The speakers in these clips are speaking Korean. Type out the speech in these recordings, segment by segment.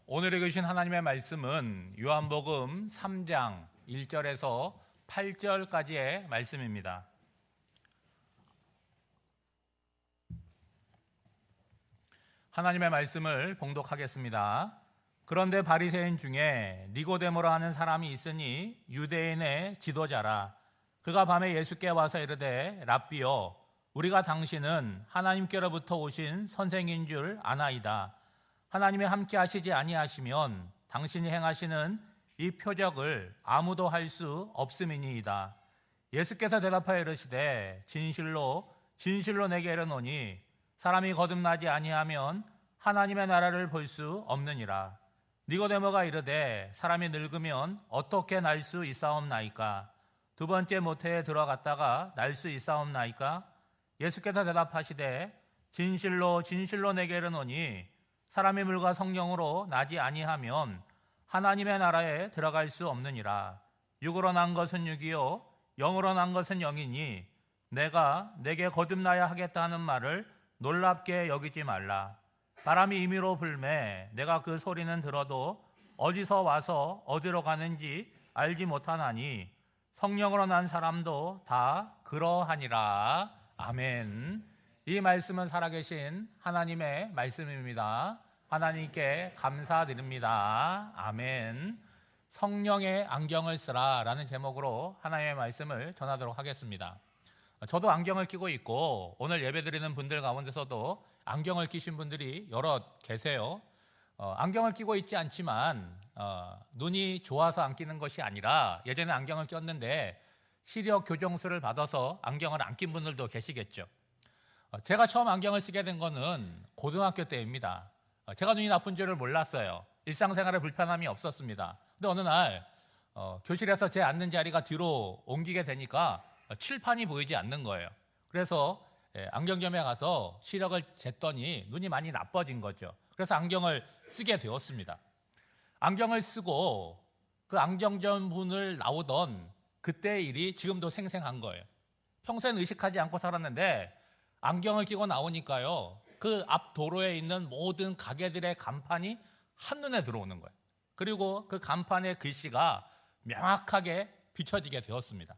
오늘 읽으신 하나님의 말씀은 요한복음 3장 1절에서 8절까지의 말씀입니다. 하나님의 말씀을 봉독하겠습니다. 그런데 바리새인 중에 니고데모라 하는 사람이 있으니 유대인의 지도자라. 그가 밤에 예수께 와서 이르되 랍비여, 우리가 당신은 하나님께로부터 오신 선생인 줄 아나이다. 하나님이 함께 하시지 아니하시면 당신이 행하시는 이 표적을 아무도 할 수 없음이니이다. 예수께서 대답하여 이르시되 진실로 진실로 내게 이르노니 사람이 거듭나지 아니하면 하나님의 나라를 볼 수 없느니라. 니고데모가 이르되 사람이 늙으면 어떻게 날 수 있사옵나이까? 두 번째 모태에 들어갔다가 날 수 있사옵나이까? 예수께서 대답하시되 진실로 진실로 내게 이르노니 사람의 물과 성령으로 나지 아니하면 하나님의 나라에 들어갈 수 없느니라. 육으로 난 것은 육이요 영으로 난 것은 영이니 내가 내게 거듭나야 하겠다 하는 말을 놀랍게 여기지 말라. 바람이 임의로 불매 내가 그 소리는 들어도 어디서 와서 어디로 가는지 알지 못하나니 성령으로 난 사람도 다 그러하니라. 아멘. 이 말씀은 살아계신 하나님의 말씀입니다. 하나님께 감사드립니다. 아멘. 성령의 안경을 쓰라 라는 제목으로 하나님의 말씀을 전하도록 하겠습니다. 저도 안경을 끼고 있고 오늘 예배드리는 분들 가운데서도 안경을 끼신 분들이 여럿 계세요. 안경을 끼고 있지 않지만 눈이 좋아서 안 끼는 것이 아니라 예전에 안경을 꼈는데 시력 교정술을 받아서 안경을 안 낀 분들도 계시겠죠. 제가 처음 안경을 쓰게 된 거는 고등학교 때입니다. 제가 눈이 나쁜 줄을 몰랐어요. 일상생활에 불편함이 없었습니다. 근데 어느 날 교실에서 제 앉는 자리가 뒤로 옮기게 되니까 칠판이 보이지 않는 거예요. 그래서 안경점에 가서 시력을 쟀더니 눈이 많이 나빠진 거죠. 그래서 안경을 쓰게 되었습니다. 안경을 쓰고 그 안경점 문을 나오던 그때의 일이 지금도 생생한 거예요. 평소엔 의식하지 않고 살았는데 안경을 끼고 나오니까요, 그 앞 도로에 있는 모든 가게들의 간판이 한눈에 들어오는 거예요. 그리고 그 간판의 글씨가 명확하게 비춰지게 되었습니다.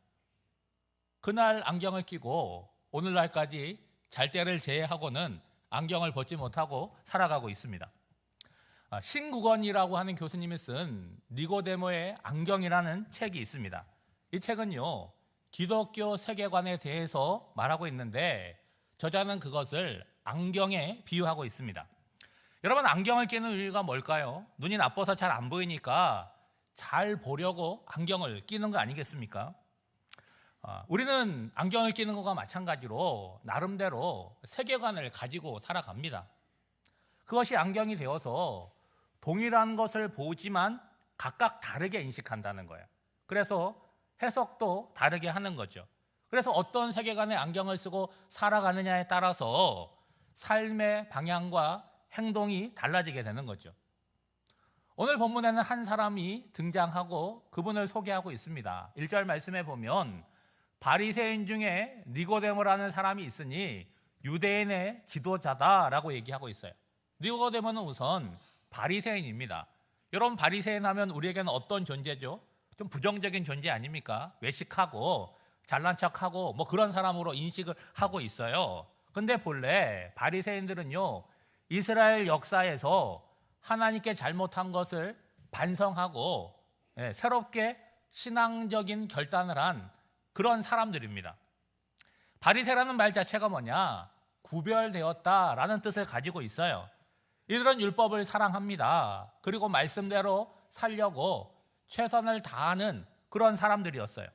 그날 안경을 끼고 오늘날까지 잘 때를 제외하고는 안경을 벗지 못하고 살아가고 있습니다. 신국원이라고 하는 교수님이 쓴 니고데모의 안경이라는 책이 있습니다. 이 책은요, 기독교 세계관에 대해서 말하고 있는데 저자는 그것을 안경에 비유하고 있습니다. 여러분, 안경을 끼는 이유가 뭘까요? 눈이 나빠서 잘 안 보이니까 잘 보려고 안경을 끼는 거 아니겠습니까? 우리는 안경을 끼는 것과 마찬가지로 나름대로 세계관을 가지고 살아갑니다. 그것이 안경이 되어서 동일한 것을 보지만 각각 다르게 인식한다는 거예요. 그래서 해석도 다르게 하는 거죠. 그래서 어떤 세계관의 안경을 쓰고 살아가느냐에 따라서 삶의 방향과 행동이 달라지게 되는 거죠. 오늘 본문에는 한 사람이 등장하고 그분을 소개하고 있습니다. 1절 말씀에 보면 바리새인 중에 니고데모라는 사람이 있으니 유대인의 지도자다라고 얘기하고 있어요. 니고데모는 우선 바리새인입니다. 여러분, 바리새인 하면 우리에게는 어떤 존재죠? 좀 부정적인 존재 아닙니까? 외식하고 잘난 척하고 뭐 그런 사람으로 인식을 하고 있어요. 근데 본래 바리새인들은요, 이스라엘 역사에서 하나님께 잘못한 것을 반성하고 새롭게 신앙적인 결단을 한 그런 사람들입니다. 바리새라는 말 자체가 뭐냐? 구별되었다라는 뜻을 가지고 있어요. 이들은 율법을 사랑합니다. 그리고 말씀대로 살려고 최선을 다하는 그런 사람들이었어요.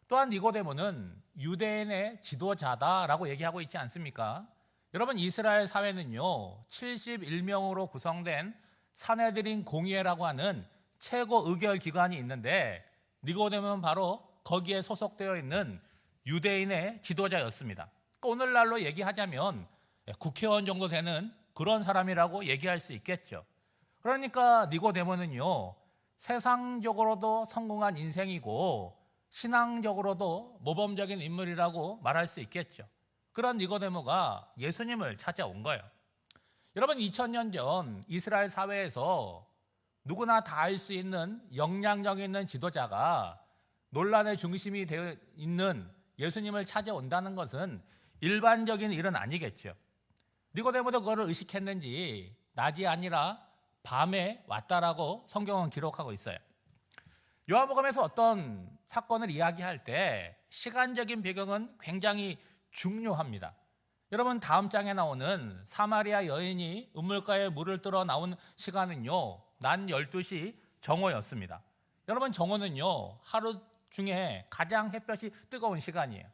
또한 니고데모는 유대인의 지도자다라고 얘기하고 있지 않습니까? 여러분, 이스라엘 사회는요, 71명으로 구성된 산헤드린 공의회라고 하는 최고 의결 기관이 있는데 니고데모는 바로 거기에 소속되어 있는 유대인의 지도자였습니다. 오늘날로 얘기하자면 국회의원 정도 되는 그런 사람이라고 얘기할 수 있겠죠. 그러니까 니고데모는요, 세상적으로도 성공한 인생이고 신앙적으로도 모범적인 인물이라고 말할 수 있겠죠. 그런 니고데모가 예수님을 찾아온 거예요. 여러분, 2000년 전 이스라엘 사회에서 누구나 다 알 수 있는 영향력 있는 지도자가 논란의 중심이 되어 있는 예수님을 찾아온다는 것은 일반적인 일은 아니겠죠. 니고데모도 그거를 의식했는지 낮이 아니라 밤에 왔다라고 성경은 기록하고 있어요. 요한복음에서 어떤 사건을 이야기할 때 시간적인 배경은 굉장히 중요합니다. 여러분, 다음 장에 나오는 사마리아 여인이 우물가에 물을 뜨러 나온 시간은요, 낮 12시 정오였습니다. 여러분, 정오는요, 하루 중에 가장 햇볕이 뜨거운 시간이에요.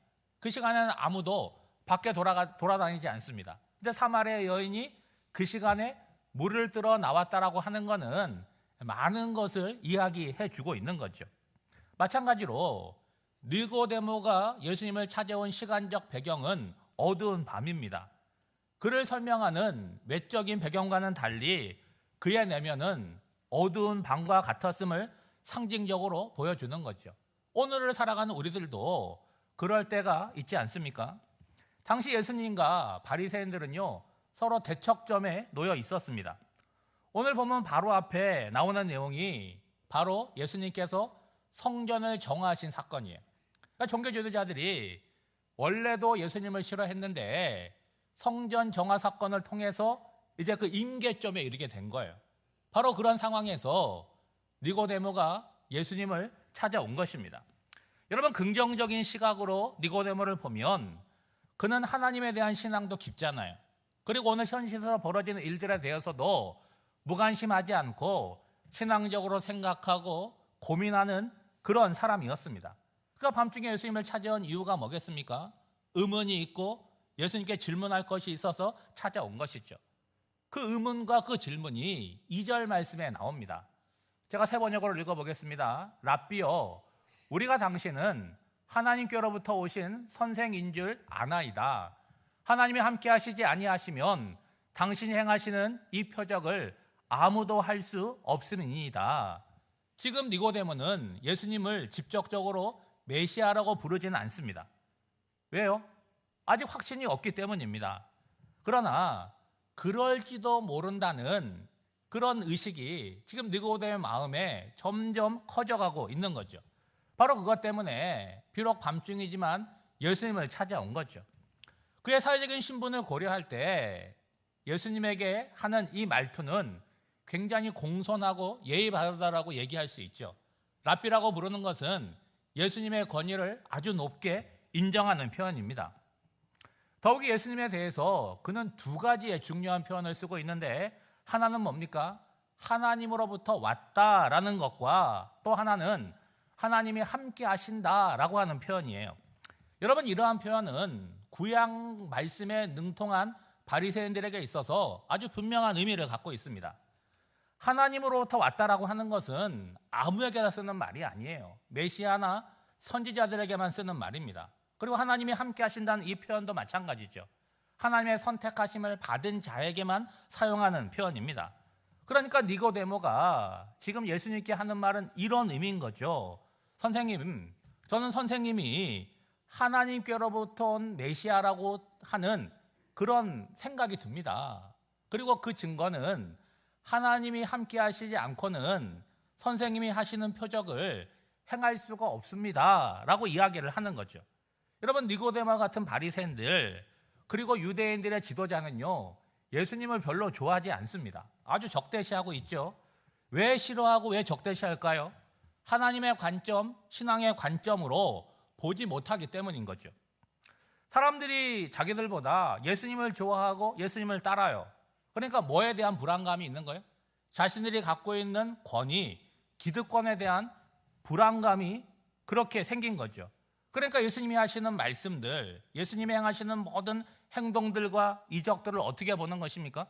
그 시간에는 아무도 밖에 돌아다니지 않습니다. 근데 사마리아 여인이 그 시간에 물을 뜨러 나왔다라고 하는 것은 많은 것을 이야기해 주고 있는 거죠. 마찬가지로 니고데모가 예수님을 찾아온 시간적 배경은 어두운 밤입니다. 그를 설명하는 외적인 배경과는 달리 그의 내면은 어두운 밤과 같았음을 상징적으로 보여주는 거죠. 오늘을 살아가는 우리들도 그럴 때가 있지 않습니까? 당시 예수님과 바리새인들은요, 서로 대척점에 놓여 있었습니다. 오늘 보면 바로 앞에 나오는 내용이 바로 예수님께서 성전을 정하신 사건이에요. 그러니까 종교 지도자들이 원래도 예수님을 싫어했는데 성전 정화 사건을 통해서 이제 그 임계점에 이르게 된 거예요. 바로 그런 상황에서 니고데모가 예수님을 찾아온 것입니다. 여러분, 긍정적인 시각으로 니고데모를 보면 그는 하나님에 대한 신앙도 깊잖아요. 그리고 오늘 현실에서 벌어지는 일들에 대해서도 무관심하지 않고 신앙적으로 생각하고 고민하는 그런 사람이었습니다. 그가 밤중에 예수님을 찾아온 이유가 뭐겠습니까? 의문이 있고 예수님께 질문할 것이 있어서 찾아온 것이죠. 그 의문과 그 질문이 2절 말씀에 나옵니다. 제가 세 번역으로 읽어보겠습니다. 랍비여, 우리가 당신은 하나님께로부터 오신 선생인 줄 아나이다. 하나님이 함께 하시지 아니하시면 당신이 행하시는 이 표적을 아무도 할 수 없음이니이다. 지금 니고데모는 예수님을 직접적으로 메시아라고 부르지는 않습니다. 왜요? 아직 확신이 없기 때문입니다. 그러나 그럴지도 모른다는 그런 의식이 지금 니고데모의 마음에 점점 커져가고 있는 거죠. 바로 그것 때문에 비록 밤중이지만 예수님을 찾아온 거죠. 그의 사회적인 신분을 고려할 때 예수님에게 하는 이 말투는 굉장히 공손하고 예의 바르다라고 얘기할 수 있죠. 랍비라고 부르는 것은 예수님의 권위를 아주 높게 인정하는 표현입니다. 더욱이 예수님에 대해서 그는 두 가지의 중요한 표현을 쓰고 있는데, 하나는 뭡니까? 하나님으로부터 왔다라는 것과 또 하나는 하나님이 함께 하신다라고 하는 표현이에요. 여러분, 이러한 표현은 구약 말씀에 능통한 바리새인들에게 있어서 아주 분명한 의미를 갖고 있습니다. 하나님으로부터 왔다라고 하는 것은 아무에게나 쓰는 말이 아니에요. 메시아나 선지자들에게만 쓰는 말입니다. 그리고 하나님이 함께 하신다는 이 표현도 마찬가지죠. 하나님의 선택하심을 받은 자에게만 사용하는 표현입니다. 그러니까 니고데모가 지금 예수님께 하는 말은 이런 의미인 거죠. 선생님, 저는 선생님이 하나님께로부터 온 메시아라고 하는 그런 생각이 듭니다. 그리고 그 증거는 하나님이 함께 하시지 않고는 선생님이 하시는 표적을 행할 수가 없습니다 라고 이야기를 하는 거죠. 여러분, 니고데모 같은 바리새인들 그리고 유대인들의 지도자는요, 예수님을 별로 좋아하지 않습니다. 아주 적대시하고 있죠. 왜 싫어하고 왜 적대시할까요? 하나님의 관점, 신앙의 관점으로 보지 못하기 때문인 거죠. 사람들이 자기들보다 예수님을 좋아하고 예수님을 따라요. 그러니까 뭐에 대한 불안감이 있는 거예요? 자신들이 갖고 있는 권위, 기득권에 대한 불안감이 그렇게 생긴 거죠. 그러니까 예수님이 하시는 말씀들, 예수님이 행하시는 모든 행동들과 이적들을 어떻게 보는 것입니까?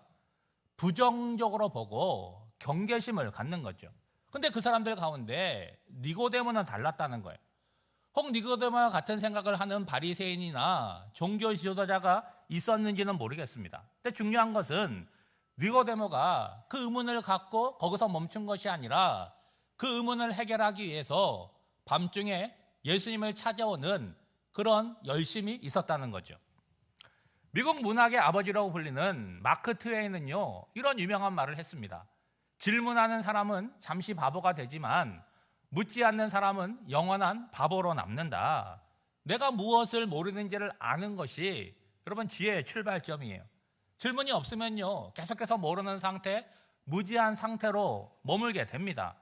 부정적으로 보고 경계심을 갖는 거죠. 근데 그 사람들 가운데 니고데모는 달랐다는 거예요. 혹 니고데모와 같은 생각을 하는 바리새인이나 종교 지도자가 있었는지는 모르겠습니다. 근데 중요한 것은 니고데모가 그 의문을 갖고 거기서 멈춘 것이 아니라 그 의문을 해결하기 위해서 밤중에 예수님을 찾아오는 그런 열심이 있었다는 거죠. 미국 문학의 아버지라고 불리는 마크 트웨인은요, 이런 유명한 말을 했습니다. 질문하는 사람은 잠시 바보가 되지만 묻지 않는 사람은 영원한 바보로 남는다. 내가 무엇을 모르는지를 아는 것이 여러분 지혜의 출발점이에요. 질문이 없으면요, 계속해서 모르는 상태, 무지한 상태로 머물게 됩니다.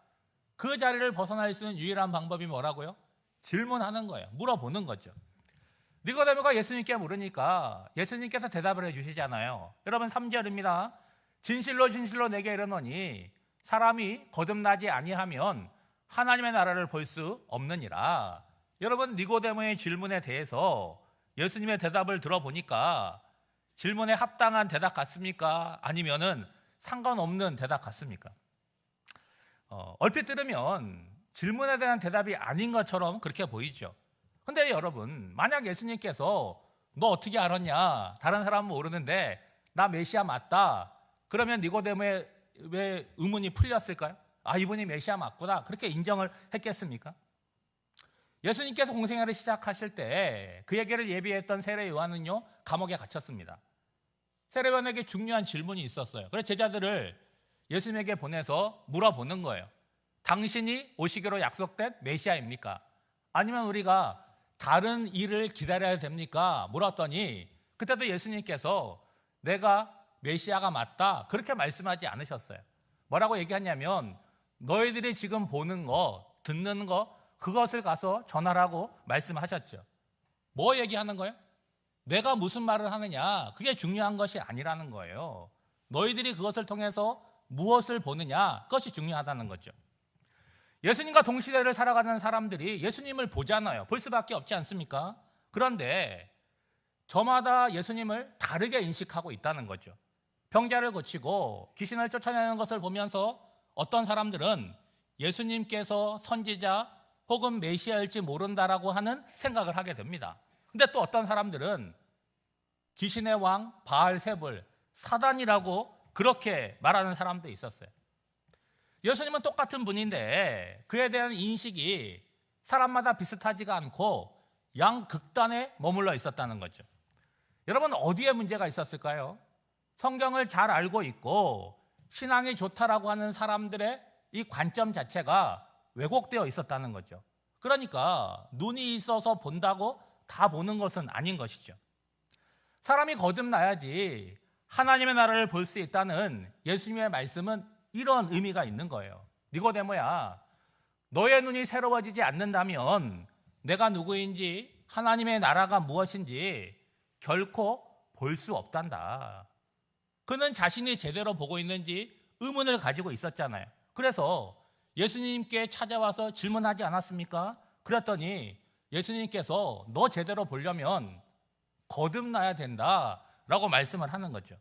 그 자리를 벗어날 수 있는 유일한 방법이 뭐라고요? 질문하는 거예요. 물어보는 거죠. 니고데모가 예수님께 물으니까 예수님께서 대답을 해주시잖아요. 여러분 3절입니다. 진실로 진실로 내게 이르노니 사람이 거듭나지 아니하면 하나님의 나라를 볼 수 없느니라. 여러분 니고데모의 질문에 대해서 예수님의 대답을 들어보니까 질문에 합당한 대답 같습니까? 아니면은 상관없는 대답 같습니까? 얼핏 들으면 질문에 대한 대답이 아닌 것처럼 그렇게 보이죠. 근데 여러분, 만약 예수님께서 너 어떻게 알았냐? 다른 사람은 모르는데 나 메시아 맞다. 그러면 니고데모의 왜 의문이 풀렸을까요? 아, 이분이 메시아 맞구나. 그렇게 인정을 했겠습니까? 예수님께서 공생애를 시작하실 때 그에게를 예비했던 세례 요한은요, 감옥에 갇혔습니다. 세례 요한에게 중요한 질문이 있었어요. 그래서 제자들을 예수님에게 보내서 물어보는 거예요. 당신이 오시기로 약속된 메시아입니까? 아니면 우리가 다른 일을 기다려야 됩니까? 물었더니 그때도 예수님께서 내가 메시아가 맞다 그렇게 말씀하지 않으셨어요. 뭐라고 얘기하냐면 너희들이 지금 보는 거, 듣는 거 그것을 가서 전하라고 말씀하셨죠. 뭐 얘기하는 거예요? 내가 무슨 말을 하느냐 그게 중요한 것이 아니라는 거예요. 너희들이 그것을 통해서 무엇을 보느냐 그것이 중요하다는 거죠. 예수님과 동시대를 살아가는 사람들이 예수님을 보잖아요. 볼 수밖에 없지 않습니까? 그런데 저마다 예수님을 다르게 인식하고 있다는 거죠. 병자를 고치고 귀신을 쫓아내는 것을 보면서 어떤 사람들은 예수님께서 선지자 혹은 메시아일지 모른다라고 하는 생각을 하게 됩니다. 근데 또 어떤 사람들은 귀신의 왕 바알세불 사단이라고 그렇게 말하는 사람도 있었어요. 예수님은 똑같은 분인데 그에 대한 인식이 사람마다 비슷하지가 않고 양극단에 머물러 있었다는 거죠. 여러분 어디에 문제가 있었을까요? 성경을 잘 알고 있고 신앙이 좋다라고 하는 사람들의 이 관점 자체가 왜곡되어 있었다는 거죠. 그러니까 눈이 있어서 본다고 다 보는 것은 아닌 것이죠. 사람이 거듭나야지 하나님의 나라를 볼 수 있다는 예수님의 말씀은 이런 의미가 있는 거예요. 니고데모야, 너의 눈이 새로워지지 않는다면 내가 누구인지 하나님의 나라가 무엇인지 결코 볼 수 없단다. 그는 자신이 제대로 보고 있는지 의문을 가지고 있었잖아요. 그래서 예수님께 찾아와서 질문하지 않았습니까? 그랬더니 예수님께서 너 제대로 보려면 거듭나야 된다라고 말씀을 하는 거죠.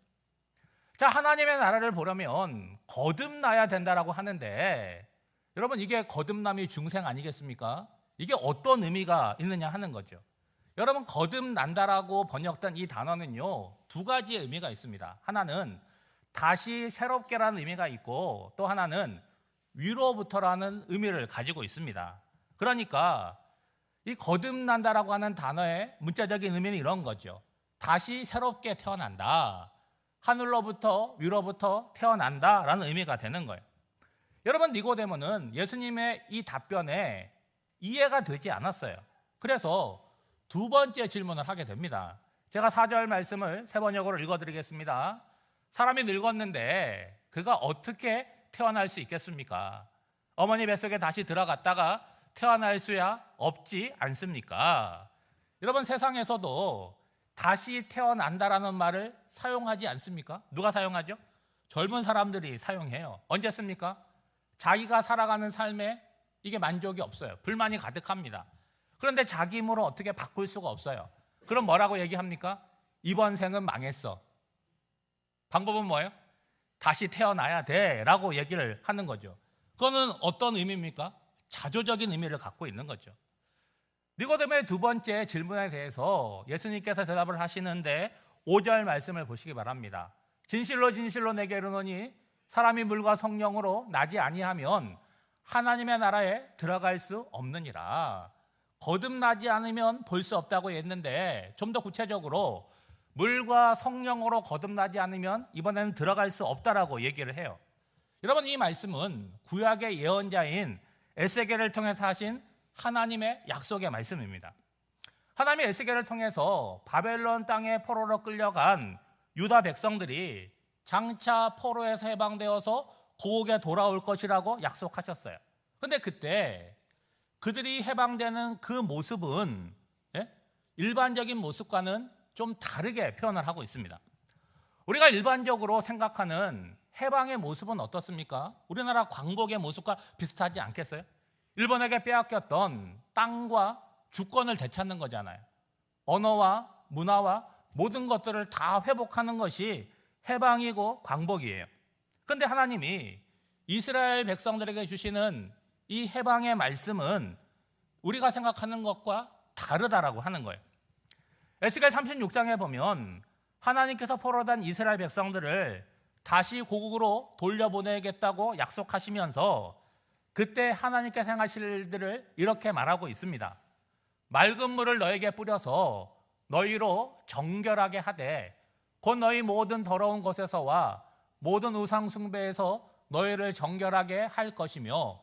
자, 하나님의 나라를 보려면 거듭나야 된다라고 하는데 여러분 이게 거듭남이 중생 아니겠습니까? 이게 어떤 의미가 있느냐 하는 거죠. 여러분 거듭난다라고 번역된 이 단어는요, 두 가지의 의미가 있습니다. 하나는 다시 새롭게라는 의미가 있고 또 하나는 위로부터라는 의미를 가지고 있습니다. 그러니까 이 거듭난다라고 하는 단어의 문자적인 의미는 이런 거죠. 다시 새롭게 태어난다. 하늘로부터 위로부터 태어난다라는 의미가 되는 거예요. 여러분 니고데모는 예수님의 이 답변에 이해가 되지 않았어요. 그래서 두 번째 질문을 하게 됩니다. 제가 4절 말씀을 세 번역으로 읽어드리겠습니다. 사람이 늙었는데 그가 어떻게 태어날 수 있겠습니까? 어머니 뱃속에 다시 들어갔다가 태어날 수야 없지 않습니까? 여러분 세상에서도 다시 태어난다라는 말을 사용하지 않습니까? 누가 사용하죠? 젊은 사람들이 사용해요. 언제 씁니까? 자기가 살아가는 삶에 이게 만족이 없어요. 불만이 가득합니다. 그런데 자기 힘으로 어떻게 바꿀 수가 없어요. 그럼 뭐라고 얘기합니까? 이번 생은 망했어. 방법은 뭐예요? 다시 태어나야 돼 라고 얘기를 하는 거죠. 그거는 어떤 의미입니까? 자조적인 의미를 갖고 있는 거죠. 니고데모의 두 번째 질문에 대해서 예수님께서 대답을 하시는데 5절 말씀을 보시기 바랍니다. 진실로 진실로 내게 이르노니 사람이 물과 성령으로 나지 아니하면 하나님의 나라에 들어갈 수 없느니라. 거듭나지 않으면 볼 수 없다고 했는데 좀 더 구체적으로 물과 성령으로 거듭나지 않으면 이번에는 들어갈 수 없다라고 얘기를 해요. 여러분, 이 말씀은 구약의 예언자인 에스겔을 통해서 하신 하나님의 약속의 말씀입니다. 하나님이 에스겔을 통해서 바벨론 땅에 포로로 끌려간 유다 백성들이 장차 포로에서 해방되어서 고국에 돌아올 것이라고 약속하셨어요. 근데 그때 그들이 해방되는 그 모습은 일반적인 모습과는 좀 다르게 표현을 하고 있습니다. 우리가 일반적으로 생각하는 해방의 모습은 어떻습니까? 우리나라 광복의 모습과 비슷하지 않겠어요? 일본에게 빼앗겼던 땅과 주권을 되찾는 거잖아요. 언어와 문화와 모든 것들을 다 회복하는 것이 해방이고 광복이에요. 그런데 하나님이 이스라엘 백성들에게 주시는 이 해방의 말씀은 우리가 생각하는 것과 다르다라고 하는 거예요. 에스겔 36장에 보면 하나님께서 포로된 이스라엘 백성들을 다시 고국으로 돌려보내겠다고 약속하시면서 그때 하나님께서 행하실 일들을 이렇게 말하고 있습니다. 맑은 물을 너에게 뿌려서 너희로 정결하게 하되 곧 너희 모든 더러운 것에서와 모든 우상 숭배에서 너희를 정결하게 할 것이며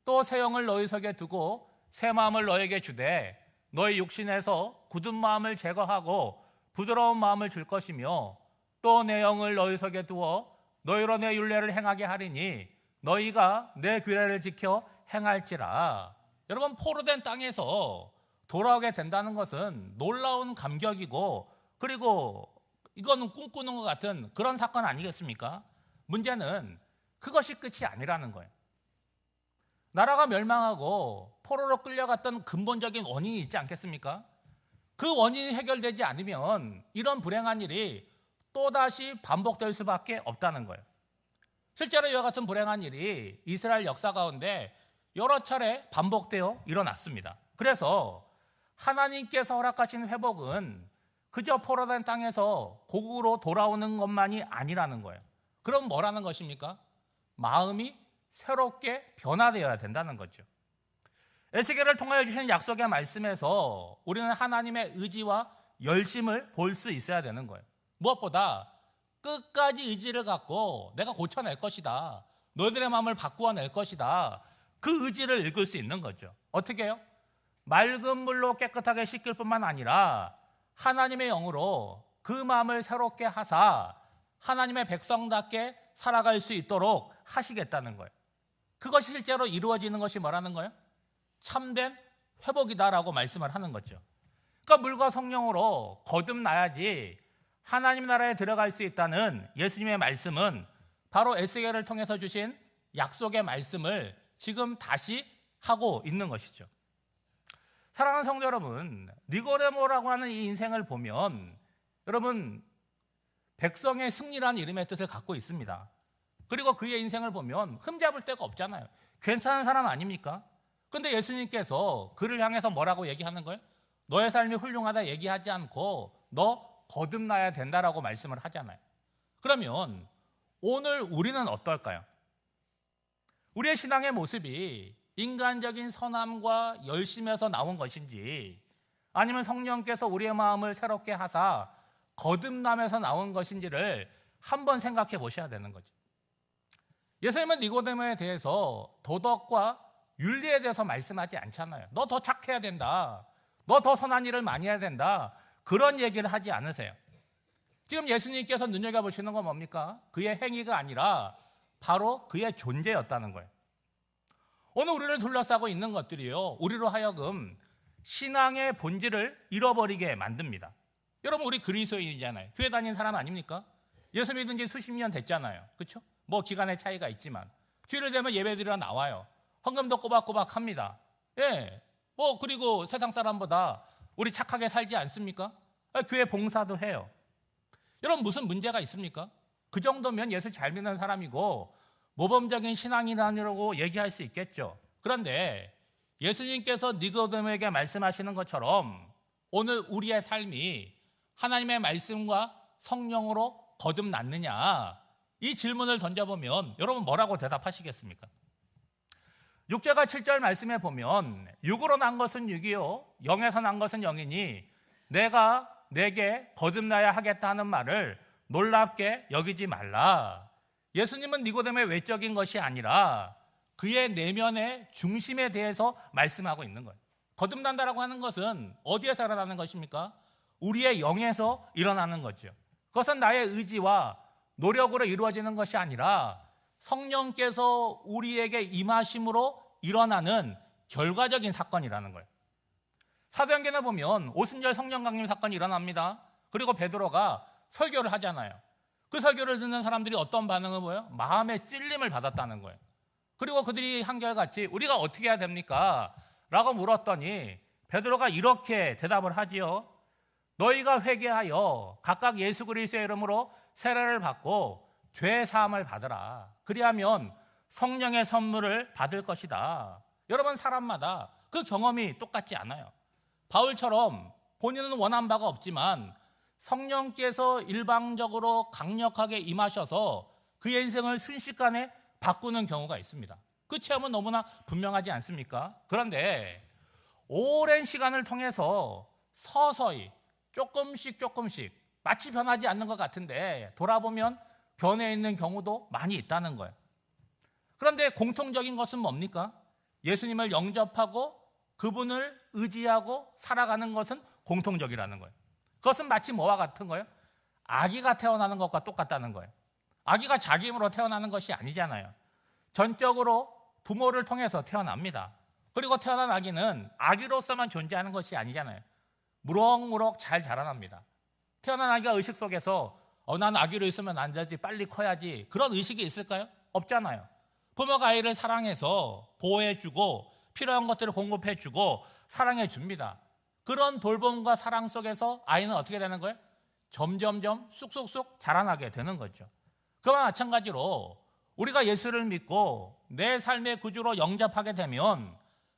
또 새 영을 너희 속에 두고 새 마음을 너에게 주되 너희 육신에서 굳은 마음을 제거하고 부드러운 마음을 줄 것이며 또 내 영을 너희 속에 두어 너희로 내 율례를 행하게 하리니 너희가 내 규례를 지켜 행할지라. 여러분, 포로된 땅에서 돌아오게 된다는 것은 놀라운 감격이고, 그리고 이거는 꿈꾸는 것 같은 그런 사건 아니겠습니까? 문제는 그것이 끝이 아니라는 거예요. 나라가 멸망하고 포로로 끌려갔던 근본적인 원인이 있지 않겠습니까? 그 원인이 해결되지 않으면 이런 불행한 일이 또다시 반복될 수밖에 없다는 거예요. 실제로 이와 같은 불행한 일이 이스라엘 역사 가운데 여러 차례 반복되어 일어났습니다. 그래서 하나님께서 허락하신 회복은 그저 포로된 땅에서 고국으로 돌아오는 것만이 아니라는 거예요. 그럼 뭐라는 것입니까? 마음이 새롭게 변화되어야 된다는 거죠. 에스겔을 통하여 주신 약속의 말씀에서 우리는 하나님의 의지와 열심을 볼 수 있어야 되는 거예요. 무엇보다 끝까지 의지를 갖고 내가 고쳐낼 것이다, 너희들의 마음을 바꾸어낼 것이다, 그 의지를 읽을 수 있는 거죠. 어떻게 해요? 맑은 물로 깨끗하게 씻길 뿐만 아니라 하나님의 영으로 그 마음을 새롭게 하사 하나님의 백성답게 살아갈 수 있도록 하시겠다는 거예요. 그것이 실제로 이루어지는 것이 뭐라는 거예요? 참된 회복이다라고 말씀을 하는 거죠. 그러니까 물과 성령으로 거듭나야지 하나님 나라에 들어갈 수 있다는 예수님의 말씀은 바로 에스겔을 통해서 주신 약속의 말씀을 지금 다시 하고 있는 것이죠. 사랑하는 성도 여러분, 니고데모라고 하는 이 인생을 보면 여러분, 백성의 승리라는 이름의 뜻을 갖고 있습니다. 그리고 그의 인생을 보면 흠잡을 데가 없잖아요. 괜찮은 사람 아닙니까? 근데 예수님께서 그를 향해서 뭐라고 얘기하는 거예요? 너의 삶이 훌륭하다 얘기하지 않고 너 거듭나야 된다라고 말씀을 하잖아요. 그러면 오늘 우리는 어떨까요? 우리의 신앙의 모습이 인간적인 선함과 열심에서 나온 것인지, 아니면 성령께서 우리의 마음을 새롭게 하사 거듭남에서 나온 것인지를 한번 생각해 보셔야 되는 거죠. 예수님은 니고데모에 대해서 도덕과 윤리에 대해서 말씀하지 않잖아요. 너 더 착해야 된다, 너 더 선한 일을 많이 해야 된다, 그런 얘기를 하지 않으세요. 지금 예수님께서 눈여겨보시는 건 뭡니까? 그의 행위가 아니라 바로 그의 존재였다는 거예요. 오늘 우리를 둘러싸고 있는 것들이요, 우리로 하여금 신앙의 본질을 잃어버리게 만듭니다. 여러분, 우리 그리스도인이잖아요. 교회 다니는 사람 아닙니까? 예수 믿은 지 수십 년 됐잖아요. 그렇죠? 뭐 기간의 차이가 있지만 주일을 되면 예배드리러 나와요. 헌금도 꼬박꼬박 합니다. 예, 뭐 그리고 세상 사람보다 우리 착하게 살지 않습니까? 교회 봉사도 해요. 여러분, 무슨 문제가 있습니까? 그 정도면 예수 잘 믿는 사람이고 모범적인 신앙이라고 얘기할 수 있겠죠. 그런데 예수님께서 니고데모에게 말씀하시는 것처럼 오늘 우리의 삶이 하나님의 말씀과 성령으로 거듭났느냐, 이 질문을 던져보면 여러분 뭐라고 대답하시겠습니까? 6절과 7절 말씀에 보면 육으로 난 것은 육이요 영에서 난 것은 영이니 내가 내게 거듭나야 하겠다 하는 말을 놀랍게 여기지 말라. 예수님은 니고데모의 외적인 것이 아니라 그의 내면의 중심에 대해서 말씀하고 있는 거예요. 거듭난다라고 하는 것은 어디에서 일어나는 것입니까? 우리의 영에서 일어나는 거죠. 그것은 나의 의지와 노력으로 이루어지는 것이 아니라 성령께서 우리에게 임하심으로 일어나는 결과적인 사건이라는 거예요. 사도행전에 보면 오순절 성령 강림 사건이 일어납니다. 그리고 베드로가 설교를 하잖아요. 그 설교를 듣는 사람들이 어떤 반응을 보여요? 마음의 찔림을 받았다는 거예요. 그리고 그들이 한결같이 우리가 어떻게 해야 됩니까? 라고 물었더니 베드로가 이렇게 대답을 하지요. 너희가 회개하여 각각 예수 그리스도의 이름으로 세례를 받고 죄 사함을 받으라. 그리하면 성령의 선물을 받을 것이다. 여러분, 사람마다 그 경험이 똑같지 않아요. 바울처럼 본인은 원한 바가 없지만 성령께서 일방적으로 강력하게 임하셔서 그의 인생을 순식간에 바꾸는 경우가 있습니다. 그 체험은 너무나 분명하지 않습니까? 그런데 오랜 시간을 통해서 서서히 조금씩 마치 변하지 않는 것 같은데 돌아보면 변해 있는 경우도 많이 있다는 거예요. 그런데 공통적인 것은 뭡니까? 예수님을 영접하고 그분을 의지하고 살아가는 것은 공통적이라는 거예요. 그것은 마치 뭐와 같은 거예요? 아기가 태어나는 것과 똑같다는 거예요. 아기가 자기 힘으로 태어나는 것이 아니잖아요. 전적으로 부모를 통해서 태어납니다. 그리고 태어난 아기는 아기로서만 존재하는 것이 아니잖아요. 무럭무럭 잘 자라납니다. 태어난 아기가 의식 속에서 난 아기로 있으면 안 되지, 빨리 커야지, 그런 의식이 있을까요? 없잖아요. 부모가 아이를 사랑해서 보호해주고 필요한 것들을 공급해주고 사랑해줍니다. 그런 돌봄과 사랑 속에서 아이는 어떻게 되는 거예요? 점점점 쑥쑥쑥 자라나게 되는 거죠. 그와 마찬가지로 우리가 예수를 믿고 내 삶의 구주로 영접하게 되면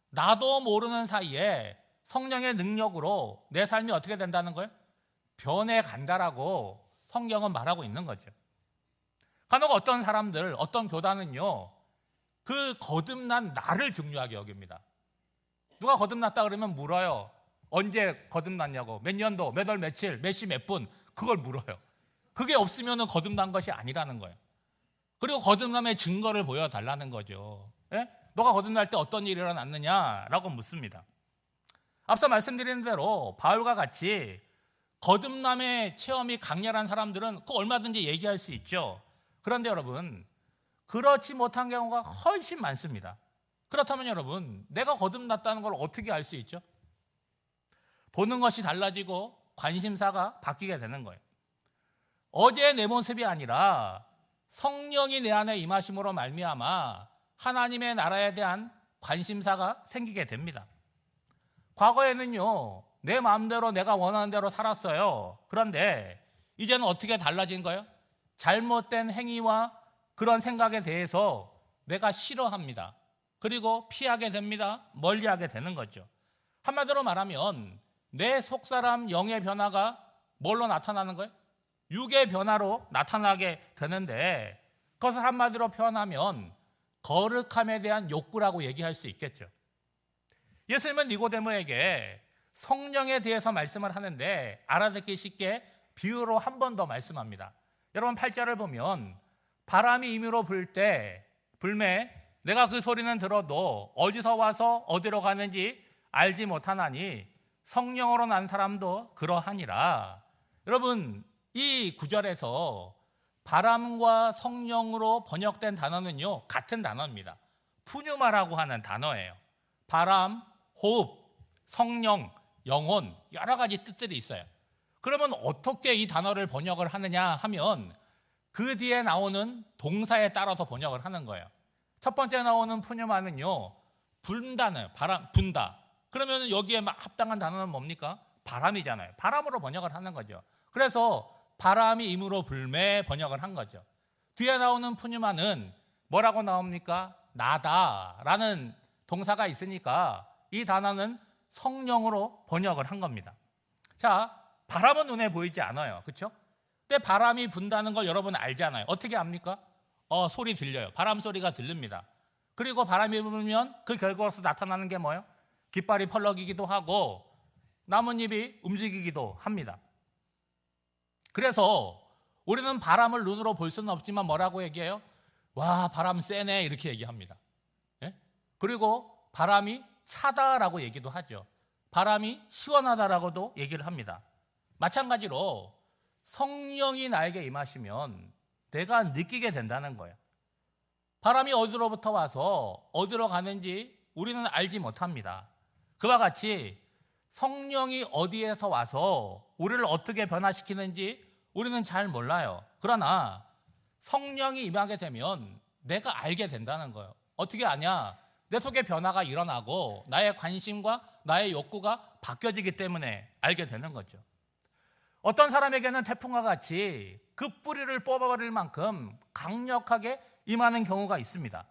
나도 모르는 사이에 성령의 능력으로 내 삶이 어떻게 된다는 거예요? 변해간다라고 성경은 말하고 있는 거죠. 간혹 어떤 사람들, 어떤 교단은요, 그 거듭난 나를 중요하게 여깁니다. 누가 거듭났다 그러면 물어요. 언제 거듭났냐고, 몇 년도, 몇 월, 며칠, 몇 시, 몇 분, 그걸 물어요. 그게 없으면 거듭난 것이 아니라는 거예요. 그리고 거듭남의 증거를 보여달라는 거죠. 예? 너가 거듭날 때 어떤 일이 일어났느냐라고 묻습니다. 앞서 말씀드린 대로 바울과 같이 거듭남의 체험이 강렬한 사람들은 그 얼마든지 얘기할 수 있죠. 그런데 여러분, 그렇지 못한 경우가 훨씬 많습니다. 그렇다면 여러분, 내가 거듭났다는 걸 어떻게 알 수 있죠? 보는 것이 달라지고 관심사가 바뀌게 되는 거예요. 어제의 내 모습이 아니라 성령이 내 안에 임하심으로 말미암아 하나님의 나라에 대한 관심사가 생기게 됩니다. 과거에는요, 내 마음대로 내가 원하는 대로 살았어요. 그런데 이제는 어떻게 달라진 거예요? 잘못된 행위와 그런 생각에 대해서 내가 싫어합니다. 그리고 피하게 됩니다. 멀리하게 되는 거죠. 한마디로 말하면 내 속사람 영의 변화가 뭘로 나타나는 거예요? 육의 변화로 나타나게 되는데, 그것을 한마디로 표현하면 거룩함에 대한 욕구라고 얘기할 수 있겠죠. 예수님은 니고데모에게 성령에 대해서 말씀을 하는데 알아듣기 쉽게 비유로 한 번 더 말씀합니다. 여러분 8절을 보면 바람이 임의로 불매 내가 그 소리는 들어도 어디서 와서 어디로 가는지 알지 못하나니 성령으로 난 사람도 그러하니라. 여러분, 이 구절에서 바람과 성령으로 번역된 단어는요, 같은 단어입니다. 푸뉴마라고 하는 단어예요. 바람, 호흡, 성령, 영혼, 여러 가지 뜻들이 있어요. 그러면 어떻게 이 단어를 번역을 하느냐 하면 그 뒤에 나오는 동사에 따라서 번역을 하는 거예요. 첫 번째 나오는 푸뉴마는요, 분다는 바람, 분다. 그러면 여기에 합당한 단어는 뭡니까? 바람이잖아요. 바람으로 번역을 하는 거죠. 그래서 바람이 임으로 불매 번역을 한 거죠. 뒤에 나오는 푸뉴마는 뭐라고 나옵니까? 나다라는 동사가 있으니까 이 단어는 성령으로 번역을 한 겁니다. 자, 바람은 눈에 보이지 않아요. 그렇죠? 근데 바람이 분다는 걸 여러분 알잖아요. 어떻게 압니까? 소리 들려요. 바람 소리가 들립니다. 그리고 바람이 불면 그 결과로서 나타나는 게 뭐예요? 깃발이 펄럭이기도 하고 나뭇잎이 움직이기도 합니다. 그래서 우리는 바람을 눈으로 볼 수는 없지만 뭐라고 얘기해요? 와, 바람 세네, 이렇게 얘기합니다. 예? 그리고 바람이 차다라고 얘기도 하죠. 바람이 시원하다라고도 얘기를 합니다. 마찬가지로 성령이 나에게 임하시면 내가 느끼게 된다는 거예요. 바람이 어디로부터 와서 어디로 가는지 우리는 알지 못합니다. 그와 같이 성령이 어디에서 와서 우리를 어떻게 변화시키는지 우리는 잘 몰라요. 그러나 성령이 임하게 되면 내가 알게 된다는 거예요. 어떻게 아냐? 내 속에 변화가 일어나고 나의 관심과 나의 욕구가 바뀌어지기 때문에 알게 되는 거죠. 어떤 사람에게는 태풍과 같이 그 뿌리를 뽑아버릴 만큼 강력하게 임하는 경우가 있습니다.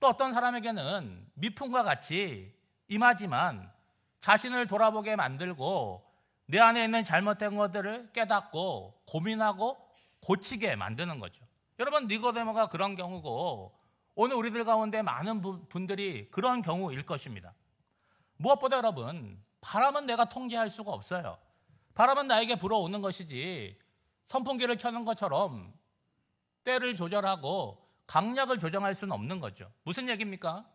또 어떤 사람에게는 미풍과 같이 임하지만 자신을 돌아보게 만들고 내 안에 있는 잘못된 것들을 깨닫고 고민하고 고치게 만드는 거죠. 여러분, 니고데모가 그런 경우고 오늘 우리들 가운데 많은 분들이 그런 경우일 것입니다. 무엇보다 여러분, 바람은 내가 통제할 수가 없어요. 바람은 나에게 불어오는 것이지 선풍기를 켜는 것처럼 때를 조절하고 강약을 조정할 수는 없는 거죠. 무슨 얘기입니까?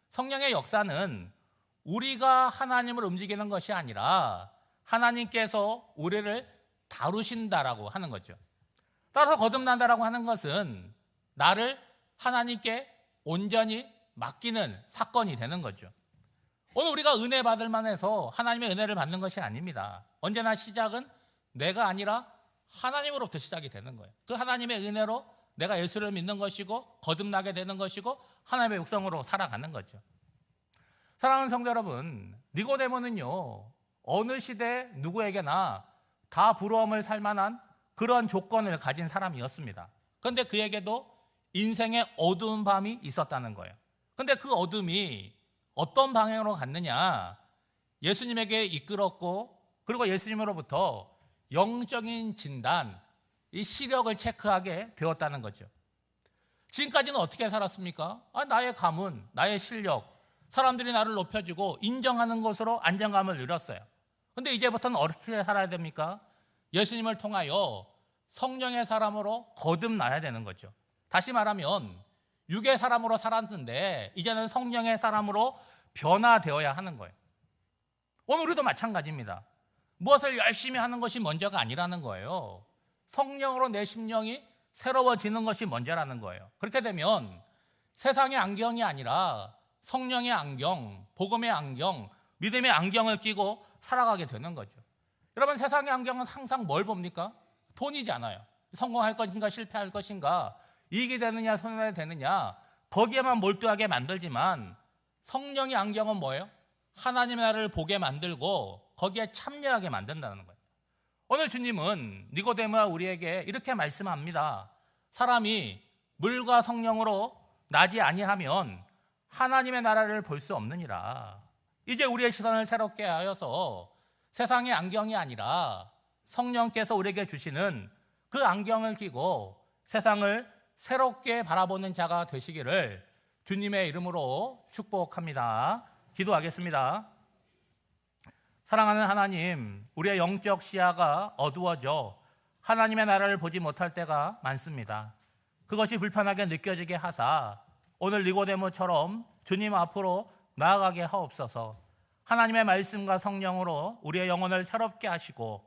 성령의 역사는 우리가 하나님을 움직이는 것이 아니라 하나님께서 우리를 다루신다라고 하는 거죠. 따라서 거듭난다라고 하는 것은 나를 하나님께 온전히 맡기는 사건이 되는 거죠. 오늘 우리가 은혜 받을 만해서 하나님의 은혜를 받는 것이 아닙니다. 언제나 시작은 내가 아니라 하나님으로부터 시작이 되는 거예요. 그 하나님의 은혜로 내가 예수를 믿는 것이고 거듭나게 되는 것이고 하나님의 육성으로 살아가는 거죠. 사랑하는 성도 여러분, 니고데모는요, 어느 시대 누구에게나 다 부러움을 살 만한 그런 조건을 가진 사람이었습니다. 그런데 그에게도 인생의 어두운 밤이 있었다는 거예요. 그런데 그 어둠이 어떤 방향으로 갔느냐? 예수님에게 이끌었고, 그리고 예수님으로부터 영적인 진단, 이 시력을 체크하게 되었다는 거죠. 지금까지는 어떻게 살았습니까? 나의 가문, 나의 실력, 사람들이 나를 높여주고 인정하는 것으로 안정감을 누렸어요. 그런데 이제부터는 어떻게 살아야 됩니까? 예수님을 통하여 성령의 사람으로 거듭나야 되는 거죠. 다시 말하면 육의 사람으로 살았는데 이제는 성령의 사람으로 변화되어야 하는 거예요. 오늘 우리도 마찬가지입니다. 무엇을 열심히 하는 것이 먼저가 아니라는 거예요. 성령으로 내 심령이 새로워지는 것이 먼저라는 거예요. 그렇게 되면 세상의 안경이 아니라 성령의 안경, 복음의 안경, 믿음의 안경을 끼고 살아가게 되는 거죠. 여러분, 세상의 안경은 항상 뭘 봅니까? 돈이지 않아요. 성공할 것인가 실패할 것인가, 이익이 되느냐 손해가 되느냐, 거기에만 몰두하게 만들지만 성령의 안경은 뭐예요? 하나님의 나라를 보게 만들고 거기에 참여하게 만든다는 거예요. 오늘 주님은 니고데모와 우리에게 이렇게 말씀합니다. 사람이 물과 성령으로 나지 아니하면 하나님의 나라를 볼 수 없느니라. 이제 우리의 시선을 새롭게 하여서 세상의 안경이 아니라 성령께서 우리에게 주시는 그 안경을 끼고 세상을 새롭게 바라보는 자가 되시기를 주님의 이름으로 축복합니다. 기도하겠습니다. 사랑하는 하나님, 우리의 영적 시야가 어두워져 하나님의 나라를 보지 못할 때가 많습니다. 그것이 불편하게 느껴지게 하사 오늘 니고데모처럼 주님 앞으로 나아가게 하옵소서. 하나님의 말씀과 성령으로 우리의 영혼을 새롭게 하시고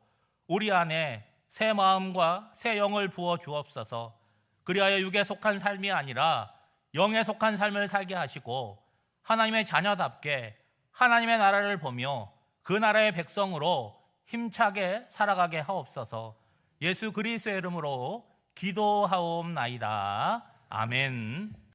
우리 안에 새 마음과 새 영을 부어 주옵소서. 그리하여 육에 속한 삶이 아니라 영에 속한 삶을 살게 하시고 하나님의 자녀답게 하나님의 나라를 보며 그 나라의 백성으로 힘차게 살아가게 하옵소서. 예수 그리스도의 이름으로 기도하옵나이다. 아멘.